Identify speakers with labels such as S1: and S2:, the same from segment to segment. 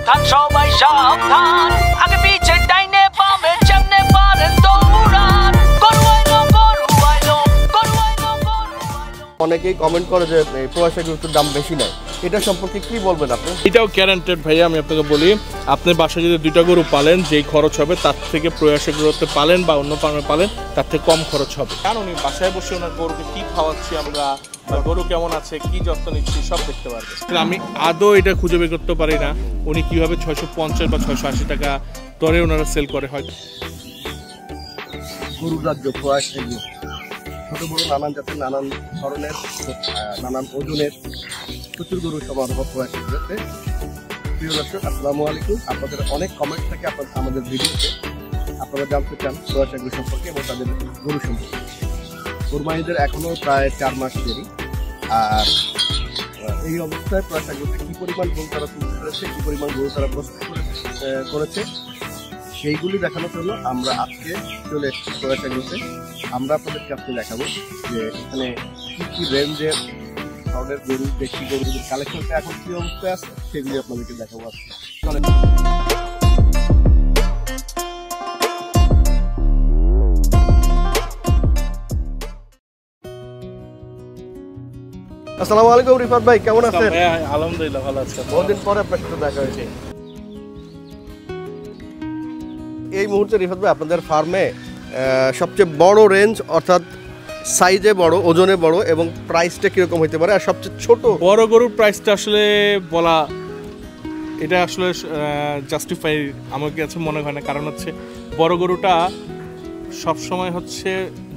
S1: সাবধান সবাই সাবধান, আগে পিছে ডাইনে বামে যেমনে পারেন দৌড়ান। গরু আইলো গরু আইলো গরু আইলো গরু আইলো।
S2: অনেকেই কমেন্ট করে যে প্রবাসী গরুর দাম বেশি নয়, এটা সম্পর্কে কি বলবেন আপনি?
S3: এটাও গ্যারান্টেড ভাইয়া, আমি আপনাকে বলি, আপনার বাসায় যদি 2টা গরু পালেন, যেই খরচ হবে তার থেকে প্রয়াসে গরুতে পালেন বা অন্য ফার্মে পালেন তার থেকে কম খরচ হবে। কারণ উনি বাসায় বসে ওনার গরুকে কি খাওয়াচ্ছি আমরা, বা গরু কেমন আছে, কি যত্ন নিচ্ছি সব দেখতে পারবে। আমি আদৌ এটা খুঁজে বের করতে পারি না উনি কিভাবে 650 বা 680 টাকা দরে ওনারা সেল করে। হয়
S2: গরুর রাজ্য প্রয়াসী গরু, ছোট বড় নানান জাতের, নানান ধরনের, নানান ওজনের প্রচুর গরু সমারোহ প্রয়াসী গরুতে। প্রিয় দর্শক, আসসালামু আলাইকুম। আপনাদের অনেক কমেন্ট থাকে আমাদের ভিডিওতে, আপনারা জানতে চান প্রয়াসী গরু সম্পর্কে এবং তাদের গরু সম্পর্কে। কোরবানিদের এখনো প্রায় 4 মাস দেরি, আর এই অবস্থায় প্রয়াসী গরুতে কি পরিমাণ গরু তারা তুলতে পেরেছে, কি পরিমাণ গরু তারা প্রস্তুত করেছে, সেইগুলি দেখানোর জন্য আমরা আজকে চলে এসেছি প্রয়াসী গরুতে। আমরা আপনাদেরকে আজকে দেখাবো যে এখানে কি কি রেঞ্জের ধরনের গরু, দেশি গরুদের কালেকশনটা এখন কি অবস্থায় আছে সেগুলি আপনাদেরকে দেখাবো আজকে। চলে। আসসালামু আলাইকুম রিফাত ভাই, কেমন আছেন?
S3: আলহামদুলিল্লাহ ভালো আছি।
S2: বহুদিন পরে আপনার সাথে দেখা হয়েছে। এই মুহূর্তে রিফাত ভাই আপনাদের ফার্মে সবচেয়ে বড় রেঞ্জ, অর্থাৎ সাইজে বড়, ওজনে বড় এবং প্রাইসটা কিরকম হতে পারে, আর সবচেয়ে ছোট
S3: বড় গরুর প্রাইসটা আসলে বলা, এটা আসলে জাস্টিফাই আমার কাছে মনে হয় না। কারণ হচ্ছে বড় গরুটা সবসময় হচ্ছে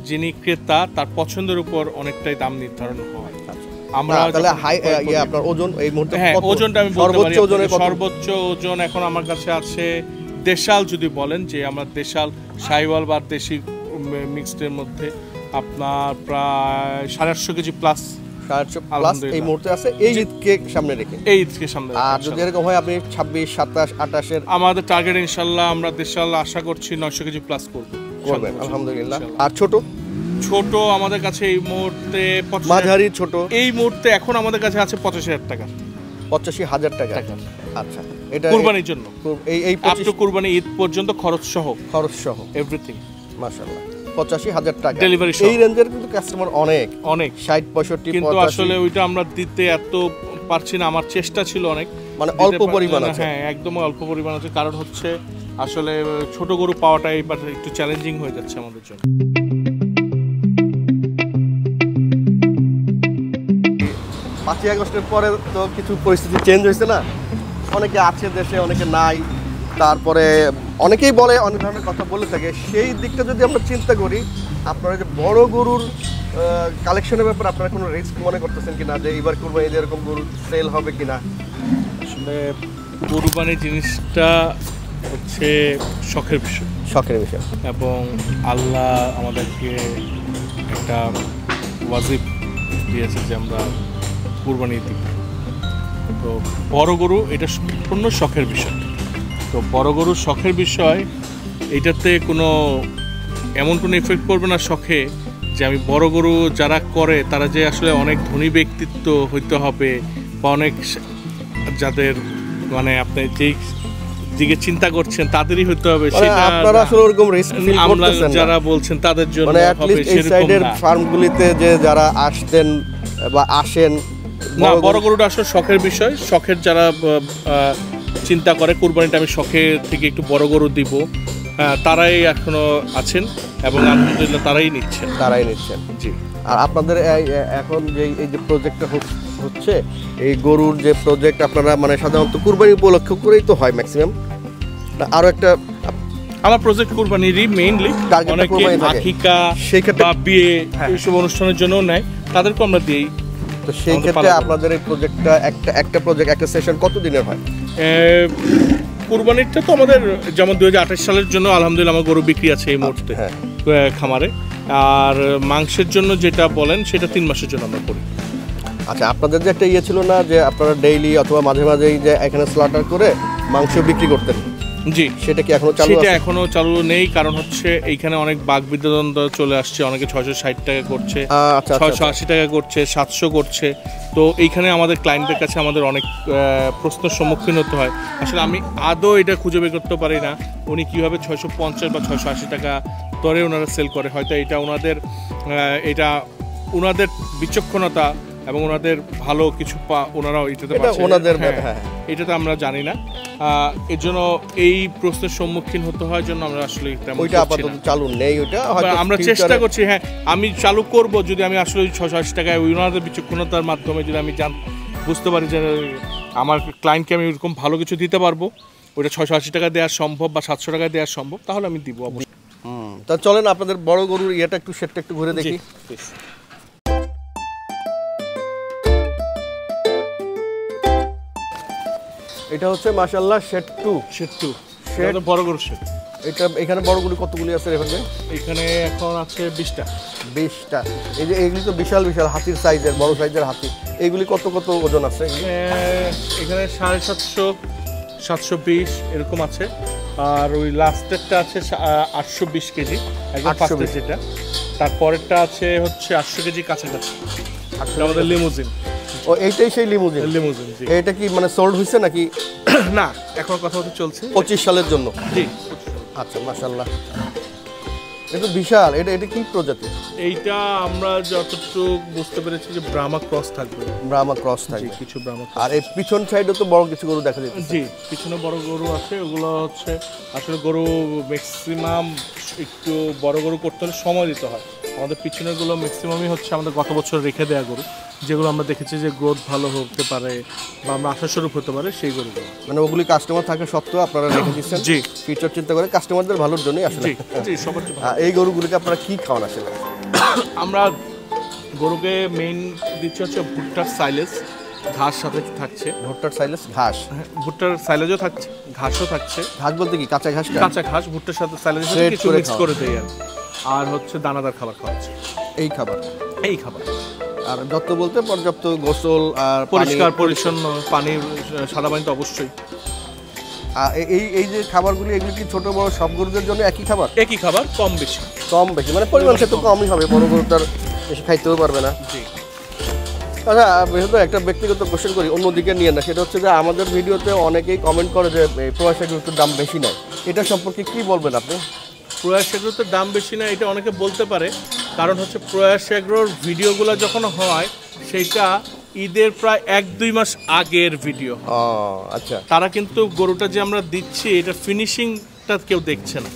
S3: যিনি ক্রেতা তার পছন্দের উপর অনেকটাই দাম নির্ধারণ হয়। আমরা
S2: তাহলে আপনার ওজন এই মুহূর্তে,
S3: হ্যাঁ ওজনটা আমি বলতে পারি। সর্বোচ্চ ওজন এখন আমার কাছে আছে দেশাল, যদি বলেন যে আমরা দেশাল শাহিওয়াল বা দেশি মিক্সডের মধ্যে আপনার প্রায় 850 কেজি প্লাস।
S2: 850 প্লাস এই মুহূর্তে আছে এই ঈদকে সামনে রেখে।
S3: এই ঈদকে সামনে রেখে,
S2: আর যদি এরকম হয় আপনি 26, 27, 28
S3: আমাদের টার্গেট ইনশাআল্লাহ আমরা দেশাল আশা করছি 900 কেজি প্লাস
S2: করবেন আলহামদুলিল্লাহ। আর ছোট
S3: ছোট আমাদের কাছে এই মুহূর্তে,
S2: মাঝারি ছোট
S3: এই মুহূর্তে এখন আমাদের কাছে আছে 85,000 টাকা।
S2: 85,000 টাকা। আচ্ছা, এটা
S3: কুরবানির জন্য,
S2: এই
S3: আপ টু কুরবানি ঈদ পর্যন্ত খরচ সহ এভরিথিং।
S2: মাশাআল্লাহ, 85,000 টাকা
S3: ডেলিভারি।
S2: এই রেঞ্জের কিন্তু কাস্টমার অনেক 60, 65,
S3: কিন্তু আসলে ওইটা আমরা দিতে এত পারছি না। আমার চেষ্টা ছিল অনেক,
S2: মানে অল্প পরিমাণ আছে।
S3: হ্যাঁ একদম অল্প পরিমাণ আছে, কারণ হচ্ছে আসলে ছোট গরু পাওয়াটা এবার একটু চ্যালেঞ্জিং হয়ে যাচ্ছে আমাদের জন্য।
S2: 5ই আগস্টের পরে তো কিছু পরিস্থিতি চেঞ্জ হয়েছে না, অনেকে আছে দেশে, অনেকে নাই, তারপরে অনেকেই বলে, অনেক ধরনের কথা বলে থাকে। সেই দিকটা যদি আমরা চিন্তা করি, আপনারা যে বড় গরুর কালেকশনের ব্যাপারে আপনারা কোনো রিস্ক মনে করতেছেন কিনা, যে এবার কুরবানিতে এরকম গরু সেল হবে কিনা?
S3: আসলে কুরবানি জিনিসটা হচ্ছে শখের বিষয়, এবং আল্লাহ আমাদেরকে একটা ওয়াজিব দিয়েছে যে আমরা কুরবানি দিই। তো বড় গরু এটা সম্পূর্ণ শখের বিষয়। তো বড় গরুর শখের বিষয়, এইটাতে কোনো এমন কোনো ইফেক্ট পড়বে না শখে যে আমি বড় গরু যারা করে তারা যে আসলে অনেক ধনী ব্যক্তিত্ব হইতে হবে, বা অনেক যাদের মানে আপনি যেই দিকে চিন্তা করছেন তাদেরই হইতে হবে, সেটা
S2: আপনারা আসলে ওরকম রিস্ক ফিল করতেছেন না।
S3: যারা বলছেন তাদের জন্য
S2: মানে অ্যাট লিস্ট এই সাইডের ফার্মগুলিতে যে যারা আসতেন বা আসেন,
S3: না বড় গরুটা আসলে শখের বিষয়। শখের যারা চিন্তা করে কুরবানিটা আমি শখের থেকে একটু বড় গরু দিব, তারাই এখনো আছেন এবং আলহামদুলিল্লাহ তারাই নিচ্ছেন।
S2: জি। আর আপনাদের এখন যে এই যে প্রজেক্টটা হচ্ছে, এই গরুর যে প্রজেক্ট আপনারা মানে সাধারণত কুরবানি উপলক্ষ করেই তো হয় ম্যাক্সিমাম, আরো একটা
S3: আমার প্রজেক্ট কুরবানিরই মেইনলি, অনেকে আকিকা বা বিয়ে এইসব অনুষ্ঠানের জন্য নেয়, তাদেরকে আমরা দিই।
S2: তো সেই ক্ষেত্রে আপনাদের এই প্রজেক্টটা একটা প্রজেক্ট, একটা সেশন কত দিনের হয়?
S3: কুরবানিটা তো আমাদের যেমন 2028 সালের জন্য আলহামদুলিল্লাহ আমার গরু বিক্রি আছে এই মুহূর্তে খামারে। আর মাংসের জন্য যেটা বলেন সেটা 3 মাসের জন্য আমরা করি।
S2: আচ্ছা, আপনাদের যে একটা ছিল না যে আপনারা ডেইলি অথবা মাঝে মাঝেই যে এখানে স্লটার করে মাংস বিক্রি করতেন,
S3: জি,
S2: সেটা কি এখনো চালু
S3: সেটা
S2: আছে?
S3: এখনো চালু নেই, কারণ হচ্ছে এইখানে অনেক বাকবিতন্ড চলে আসছে। অনেকে 660 টাকা করছে,
S2: আচ্ছা,
S3: 680 টাকা করছে, 700 করছে। তো এইখানে আমাদের ক্লায়েন্টদের কাছে আমাদের অনেক প্রশ্নের সম্মুখীন হতে হয়। আসলে আমি আদৌ এটা খুঁজে বের করতে পারি না উনি কীভাবে 650 বা 680 টাকা দরে ওনারা সেল করে। হয়তো এটা ওনাদের বিচক্ষণতা এবং ওনাদের ভালো কিছু ওনারাও এটাতে এটাতে আমরা জানি না। এর জন্য এই প্রশ্নের সম্মুখীন হতে হয় জন্য আমরা আসলে
S2: ওইটা আপাতত চালু নেই। ওইটা
S3: আমরা চেষ্টা করছি, হ্যাঁ আমি চালু করব যদি আমি আসলে 680 টাকায় ওনাদের বিচক্ষণতার মাধ্যমে যদি আমি বুঝতে পারি যে আমার ক্লায়েন্টকে আমি এরকম ভালো কিছু দিতে পারবো, ওইটা 680 টাকা দেওয়া সম্ভব বা 700 টাকা দেওয়া সম্ভব, তাহলে আমি দিব অবশ্যই।
S2: তা চলেন আপনাদের বড় গরুর শেডটা একটু ঘুরে দেখি। এটা হচ্ছে মাশাআল্লাহ শেড 2। শেড
S3: বড় গরুর শেড।
S2: এটা এখানে বড় গরু কতগুলি আছে এখানে?
S3: এখানে এখন আছে 20টা।
S2: এই যে এইগুলি তো বিশাল বিশাল হাতির সাইজের, বড় সাইজের হাতি। এইগুলি কত ওজন আছে?
S3: এখানে 750, 720 এরকম আছে। আর ওই লাস্টেরটা আছে 820 কেজি, একদম ফার্স্টে যেটা। তারপরেরটা আছে হচ্ছে 800 কেজি কাছাকাছি। আমাদের লিমুজিন।
S2: ও এইটাই সেই লিমুজিন? জি। এটা কি মানে সোল্ড হইছে নাকি?
S3: না, এখন কথা চলছে
S2: 25 সালের জন্য।
S3: জি।
S2: আচ্ছা, মাশাআল্লাহ। এটা বিশাল। এটা কি প্রজাতি?
S3: এইটা আমরা যতটুকু বুঝতে পেরেছি যে ব্রাহ্মা ক্রস থাকবে।
S2: কিছু ব্রাহ্মা। আর এই পিছন সাইডে তো বড় কিছু গরু দেখা যাচ্ছে।
S3: জি, পিছনে বড় গরু আছে। ওগুলো হচ্ছে আসলে গরু ম্যাক্সিমাম একটু বড় গরু করতে হলে সময় দিতে হয়। আমাদের পিছনের গুলো ম্যাক্সিমামই হচ্ছে আমাদের গত বছর রেখে দেওয়া গরু, যেগুলো আমরা দেখেছি যে গ্রোথ ভালো হতে পারে বা আমরা আশাস্বরূপ হতে পারে সেই গরুগুলো।
S2: মানে ওগুলি কাস্টমার থাকে সত্ত্বেও আপনারা রেখে দিচ্ছেন?
S3: জি,
S2: ফিউচার চিন্তা করে কাস্টমারদের ভালোর জন্যই আসলে।
S3: জি, সবার জন্য।
S2: এই গরুগুলিকে আপনারা কি খাওয়ান আসলে?
S3: আমরা গরুকে মেইন দিচ্ছি হচ্ছে ভুট্টার সাইলেজ, ঘাস সাথে থাকছে।
S2: ভুট্টার সাইলেজ ঘাস?
S3: ভুট্টার সাইলেজও থাকছে, ঘাসও থাকছে।
S2: ঘাস বলতে কি কাঁচা ঘাস?
S3: কাঁচা ঘাস ভুট্টার সাথে সাইলেজের সাথে কিছু মিক্স করে দেই। আর হচ্ছে দানাদার খাবার খাওয়াচ্ছে। এই খাবার। আর
S2: যত্ন বলতে পর্যাপ্ত গোসল আর
S3: পরিষ্কার পরিচ্ছন্ন পানি, সাদা পানি তো অবশ্যই।
S2: এই যে খাবারগুলি এগুলি কি ছোট বড় সব গরুদের জন্য একই খাবার?
S3: একই খাবার, কম বেশি
S2: মানে পরিমাণ সে তো কমই হবে, বড় গরুটার বেশি খাইতেও পারবে না।
S3: জি।
S2: আচ্ছা, একটা ব্যক্তিগত কোশ্চেন করি, অন্যদিকে নিয়ে না। সেটা হচ্ছে যে আমাদের ভিডিওতে অনেকেই কমেন্ট করে যে প্রয়াস এগ্রোর দাম বেশি নয়। এটা সম্পর্কে কি বলবেন আপনি?
S3: প্রয়াস এগ্রোর দাম বেশি না এটা অনেকে বলতে পারে, কারণ হচ্ছে প্রয়াস এগ্রোর ভিডিওগুলো যখন হয় সেটা ঈদের প্রায় 1-2 মাস আগের ভিডিও।
S2: আচ্ছা।
S3: তারা কিন্তু গরুটা যে আমরা দিচ্ছি এটা ফিনিশিংটা কেউ দেখছে না।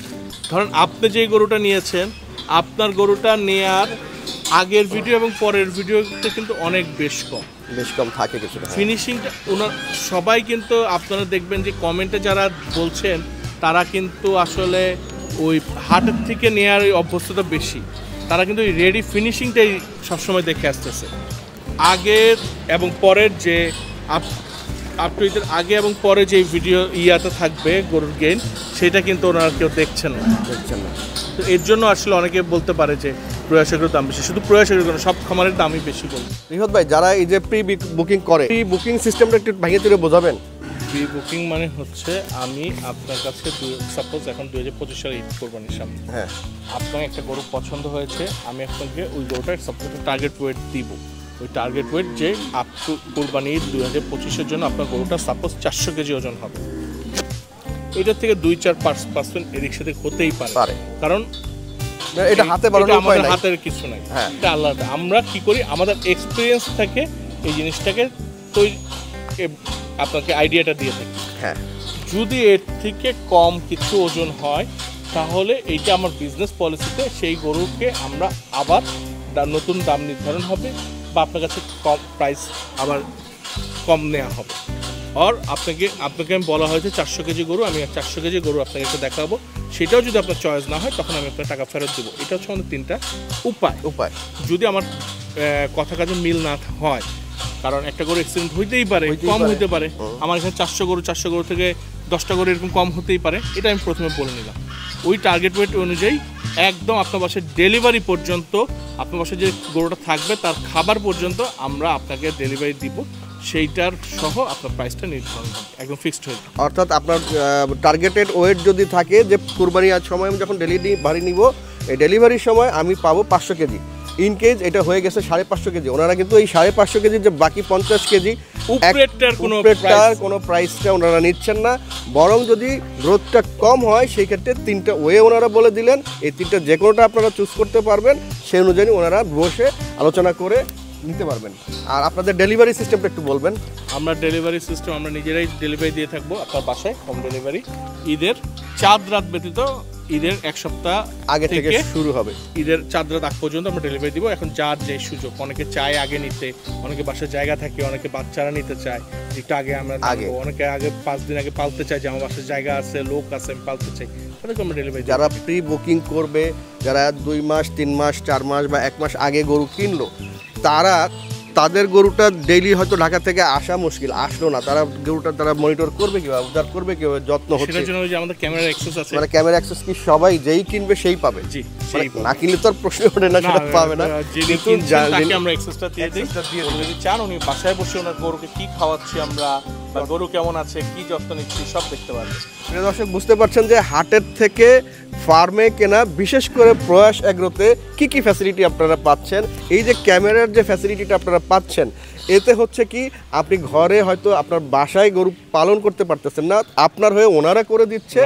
S3: ধরেন আপনি যে গরুটা নিয়েছেন, আপনার গরুটা নেয়ার আগের ভিডিও এবং পরের ভিডিওতে কিন্তু অনেক বেশ কম
S2: থাকে কিছুটা।
S3: ফিনিশিংটা সবাই কিন্তু আপনারা দেখবেন যে কমেন্টে যারা বলছেন তারা কিন্তু আসলে ওই হাটের থেকে নেওয়ার অভ্যস্ততা বেশি। তারা কিন্তু ওই রেডি ফিনিশিংটাই সবসময় দেখে আসতেছে। আগের এবং পরের যে আপটুইটের আগে এবং পরে যে ভিডিও ইয়াতে থাকবে গরুর গেইন, সেটা কিন্তু ওনারা কেউ দেখছেন না। তো এর জন্য আসলে অনেকে বলতে পারে যে প্রয়াস এগ্রোর দাম বেশি। শুধু প্রয়াস এগ্রোর সব খামারের দামই বেশি বলবে।
S2: রিহত ভাই, যারা এই যে প্রি বুকিং করে, প্রি বুকিং সিস্টেমটা একটু ভেঙে তুলে বোঝাবেন।
S3: প্রি বুকিং মানে হচ্ছে আমি আপনার কাছে সাপোজ এখন 2025 সালে ঈদ কোরবানির সামনে, হ্যাঁ, আপনার একটা গরু পছন্দ হয়েছে, আমি আপনাকে ওই গরুটার সাপোজ টার্গেট ওয়েট দিব। ওই টার্গেট ওয়েট যে আপ টু কোরবানি 2025-এর জন্য আপনার গরুটা সাপোজ 400 কেজি ওজন হবে। এটার থেকে 2-4% এদিক সেদিক হতেই পারে, কারণ
S2: এটা আমাদের
S3: হাতের কিছু নাই, এটা আলাদা। আমরা কি করি, আমাদের এক্সপিরিয়েন্স থেকে এই জিনিসটাকে আপনাকে আইডিয়াটা দিয়ে থাকি। হ্যাঁ, যদি এর থেকে কম কিছু ওজন হয় তাহলে এইটা আমার বিজনেস পলিসিতে সেই গরুকে আমরা আবার নতুন দাম নির্ধারণ হবে বা আপনার কাছে কম প্রাইস আবার কম নেওয়া হবে। আর আপনাকে আমি বলা হয়েছে 400 কেজি গরু, আমি 400 কেজি গরু আপনাকে একটু দেখাবো, সেটাও যদি আপনার চয়েস না হয় তখন আমি আপনার টাকা ফেরত দেবো। এটা হচ্ছে আমাদের 3টা উপায়। যদি আমার কথা কাজে মিল না হয়, কারণ একটা গরু অ্যাক্সিডেন্ট হইতেই পারে, কম হইতে পারে। আমার এখানে 400 গরু থেকে 10টা গরু এরকম কম হতেই পারে, এটা আমি প্রথমে বলে নিলাম। ওই টার্গেট ওয়েট অনুযায়ী একদম আপনার বাসায় ডেলিভারি পর্যন্ত, আপনার বাসায় যে গরুটা থাকবে তার খাবার পর্যন্ত আমরা আপনাকে ডেলিভারি দিব। সেইটার সহ আপনার প্রাইসটা নির্ধারণ হবে, একদম ফিক্সড হয়ে যাবে।
S2: অর্থাৎ আপনার টার্গেটেড ওয়েট যদি থাকে যে কুরবানির সময় আমি যখন ডেলিভারি নিব, এই ডেলিভারির সময় আমি পাবো 500 কেজি। ইন কেস এটা হয়ে গেছে 550 কেজি, ওনারা কিন্তু এই 550 কেজি যে বাকি 50 কেজি
S3: উপরেরটার
S2: কোনো প্রাইসটা ওনারা নিচ্ছেন না, বরং যদি গ্রোথটা কম হয় সেই ক্ষেত্রে 3টা ওয়ে ওনারা বলে দিলেন, এই 3টা যে কোনোটা আপনারা চুজ করতে পারবেন, সেই অনুযায়ী ওনারা বসে আলোচনা করে নিতে পারবেন। আর আপনাদের ডেলিভারি সিস্টেমটা একটু বলবেন।
S3: আমরা ডেলিভারি সিস্টেম আমরা নিজেরাই ডেলিভারি দিয়ে থাকবো আপনার বাসায়, হোম ডেলিভারি। ঈদের চাঁদ রাত ব্যতীত ঈদের 1 সপ্তাহ
S2: আগে থেকে শুরু হবে,
S3: ঈদের চাঁদ রাত আগ পর্যন্ত আমরা ডেলিভারি দিব। এখন যার যে সুযোগ, অনেকে চায় আগে নিতে, অনেকে বাসায় জায়গা থাকে, অনেকে বাচ্চারা নিতে চায় একটু আগে আমরা আগে, অনেকে আগে 5 দিন আগে পালতে চায় যে আমার বাসায় জায়গা আছে, লোক আছে, আমি পালতে চাই, তাদেরকে আমরা ডেলিভারি।
S2: যারা প্রি বুকিং করবে, যারা 2 মাস 3 মাস 4 মাস বা 1 মাস আগে গরু কিনলো, তাদের গরুটা ডেইলি হয়তো ঢাকা থেকে আসা মুশকিল, আসলো না, তারা গরুটা তারা মনিটর করবে কিভাবে, উদ্ধার করবে কিভাবে, যত্ন হচ্ছে,
S3: সেটার জন্য যে আমাদের ক্যামেরা অ্যাক্সেস আছে,
S2: মানে ক্যামেরা অ্যাক্সেস কি সবাই যেই কিনবে সেই পাবে?
S3: জি,
S2: সেই না কিনলে তো আর প্রশ্ন ওঠে না, সেটা পাবে না।
S3: কিন্তু তাকে আমরা অ্যাক্সেসটা দিয়ে দিই, যদি চান উনি বাসায় বসে ওনার গরুকে কি খাওয়াচ্ছি আমরা, বা গরু কেমন আছে, কি যত্ন নিচ্ছি, সব দেখতে পারবে।
S2: দর্শক বুঝতে পারছেন যে হাটের থেকে ফার্মে কেনা, বিশেষ করে প্রয়াস এগ্রোতে কি কি ফ্যাসিলিটি আপনারা পাচ্ছেন। এই যে ক্যামেরার যে ফ্যাসিলিটিটা আপনারা পাচ্ছেন, এতে হচ্ছে কি আপনি ঘরে হয়তো আপনার বাসায় গরু পালন করতে পারতেছেন না, আপনার হয়ে ওনারা করে দিচ্ছে,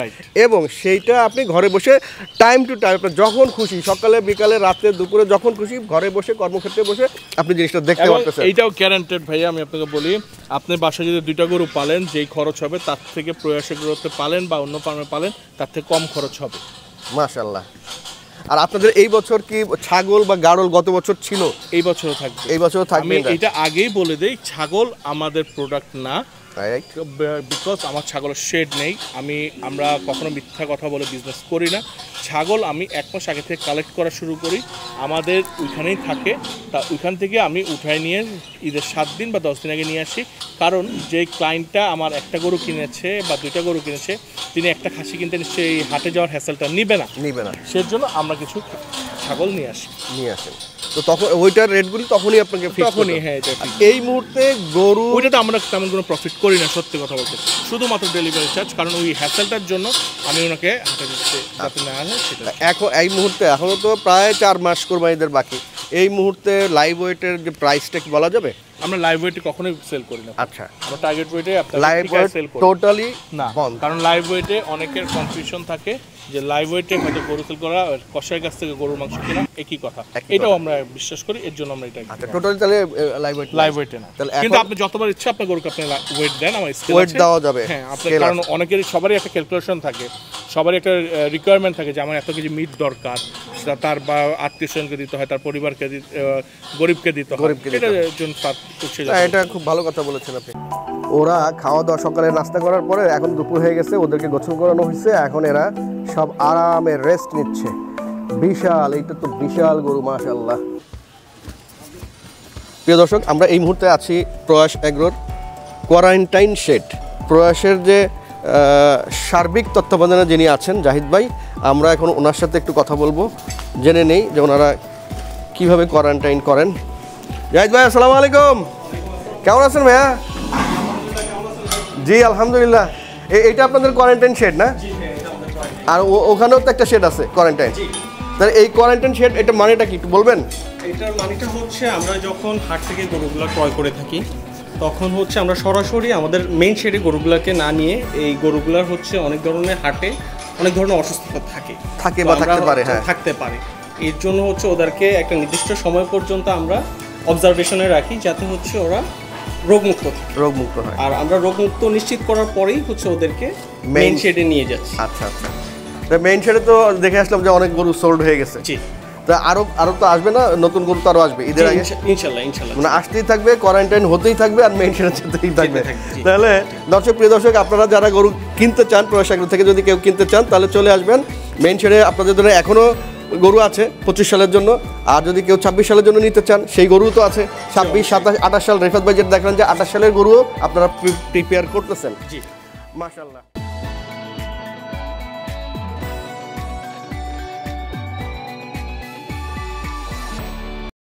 S2: এবং সেইটা আপনি ঘরে বসে টাইম টু টাইম আপনার যখন খুশি, সকালে বিকালে রাতে দুপুরে যখন খুশি ঘরে বসে কর্মক্ষেত্রে বসে আপনি জিনিসটা দেখতে পারতেছেন।
S3: এইটাও গ্যারান্টেড ভাইয়া, আমি আপনাকে বলি, আপনি বাসায় যদি 2টা গরু পালেন, যেই খরচ হবে তার থেকে প্রয়াসের গরুতে পালেন বা অন্য ফার্মে পালেন তার থেকে কম খরচ হবে।
S2: মাশাআল্লাহ। আর আপনাদের এই বছর কি ছাগল বা গাড়ল গত বছর ছিল?
S3: এই বছরও থাকবে।
S2: এই বছরও থাকবে।
S3: আমি এটা আগেই বলে দেই, ছাগল আমাদের প্রোডাক্ট না, বিকজ আমার ছাগলের শেড নেই। আমরা কখনো মিথ্যা কথা বলে বিজনেস করি না। ছাগল আমি 1 মাস আগে থেকে কালেক্ট করা শুরু করি, আমাদের ওইখানেই থাকে, তা ওইখান থেকে আমি উঠায় নিয়ে ঈদের 7 দিন বা 10 দিন আগে নিয়ে আসি। কারণ যে ক্লায়েন্টটা আমার একটা গরু কিনেছে বা 2টা গরু কিনেছে, তিনি একটা খাসি কিনতে নিশ্চয়ই এই হাটে যাওয়ার হ্যাসেলটা নিবে না, সেজন্য আমরা কিছু ছাগল নিয়ে আসেন।
S2: তো তখন ওইটার রেটগুলি তখনই আপনাকে
S3: তখনই, হ্যাঁ,
S2: এই মুহূর্তে গরু
S3: ওইটাতে আমরা তেমন কোনো প্রফিট করি না, সত্যি কথা বলতে, শুধুমাত্র ডেলিভারি চার্জ। কারণ ওই হ্যাসেলটার জন্য আমি ওনাকে হাটে দিতে যাতে না হয় সেটা।
S2: এখন এই মুহূর্তে এখনও তো প্রায় 4 মাস কোরবানিদের বাকি, এই মুহূর্তে লাইভ ওয়েটের যে প্রাইসটা কি বলা যাবে?
S3: আমরা লাইভ ওয়েটে কখনোই সেল করি না।
S2: আচ্ছা,
S3: আমরা টার্গেট ওয়েটে
S2: লাইভ ওয়েট টোটালি
S3: না, কারণ লাইভ ওয়েটে অনেকের কনফিউশন থাকে যে লাইভ ওয়েটে হয়তো গরু সেল করা কষাইয়ের কাছ থেকে গরুর মাংস কিনা একই কথা, এটাও আমরা বিশ্বাস করি, এর জন্য আমরা এটা
S2: টোটালি তাহলে লাইভ
S3: ওয়েটে না। কিন্তু আপনি যতবার ইচ্ছা আপনার গরুকে আপনি ওয়েট দেন, আমার স্কেল
S2: ওয়েট দেওয়া যাবে।
S3: হ্যাঁ, আপনার কারণ অনেকেরই সবারই একটা ক্যালকুলেশন থাকে, সবারই একটা রিকোয়ারমেন্ট থাকে যে আমার এত কেজি মিট দরকার, সেটা তার বা আত্মীয়স্বজনকে দিতে হয়, তার পরিবারকে গরিবকে দিতে হয়, এটার জন্য
S2: এটা খুব ভালো কথা বলেছেন আপনি। ওরা খাওয়া দাওয়া সকালে নাস্তা করার পরে এখন দুপুর হয়ে গেছে, ওদেরকে গোসল করানো হয়েছে, এখন এরা সব আরামে রেস্ট নিচ্ছে। বিশাল, এইটা তো বিশাল গরু, মাশাআল্লাহ। প্রিয় দর্শক, আমরা এই মুহূর্তে আছি প্রয়াস এগ্রোর কোয়ারেন্টাইন শেড। প্রয়াসের যে সার্বিক তত্ত্বাবধানে যিনি আছেন জাহিদ ভাই, আমরা এখন ওনার সাথে একটু কথা বলবো, জেনে নেই যে ওনারা কীভাবে কোয়ারেন্টাইন করেন। জাহিদ ভাই, আসসালামু আলাইকুম, কেমন আছেন ভাইয়া? জি আলহামদুলিল্লাহ। এইটা আপনাদের কোয়ারেন্টাইন শেড না? আর ওখানেও তো একটা শেড আছে কোয়ারেন্টাইন, তাহলে এই কোয়ারেন্টাইন শেড এটার মানেটা কি একটু বলবেন?
S4: এটার মানেটা হচ্ছে আমরা যখন হাট থেকে গরুগুলো ক্রয় করে থাকি, তখন হচ্ছে আমরা সরাসরি আমাদের মেইন শেডে গরুগুলোকে না নিয়ে, এই গরুগুলার হচ্ছে অনেক ধরনের হাটে অনেক ধরনের অসুস্থতা থাকে
S2: বা থাকতে পারে, হ্যাঁ
S4: থাকতে পারে। এর জন্য হচ্ছে ওদেরকে একটা নির্দিষ্ট সময় পর্যন্ত আমরা অবজারভেশনে রাখি, যাতে হচ্ছে ওরা রোগমুক্ত হয়। আর আমরা রোগমুক্ত নিশ্চিত করার পরেই হচ্ছে ওদেরকে মেইন শেডে নিয়ে যাচ্ছি।
S2: আচ্ছা, মেইন শেডে তো দেখে আসলাম যে অনেক গরু সোল্ড হয়ে গেছে।
S4: জি,
S2: তা আরো তো আসবে না, নতুন গরু তো আরো আসবে ঈদের আগে
S4: ইনশাল্লাহ।
S2: মানে আসতেই থাকবে, কোয়ারেন্টাইন হতেই থাকবে, আর মেইন শেডে যেতেই থাকবে। তাহলে প্রিয় দর্শক, আপনারা যারা গরু কিনতে চান, প্রয়াস এগ্রো থেকে যদি কেউ কিনতে চান, তাহলে চলে আসবেন মেইন শেডে। আপনাদের জন্য এখনও গরু আছে 25 সালের জন্য, আর যদি কেউ 26 সালের জন্য নিতে চান, সেই গরু তো আছে। 26, 27, 28 সাল রেফাত বাজেট দেখলেন যে 28 সালের গরুও আপনারা প্রিপেয়ার করতেছেন। জি, মাশাআল্লাহ।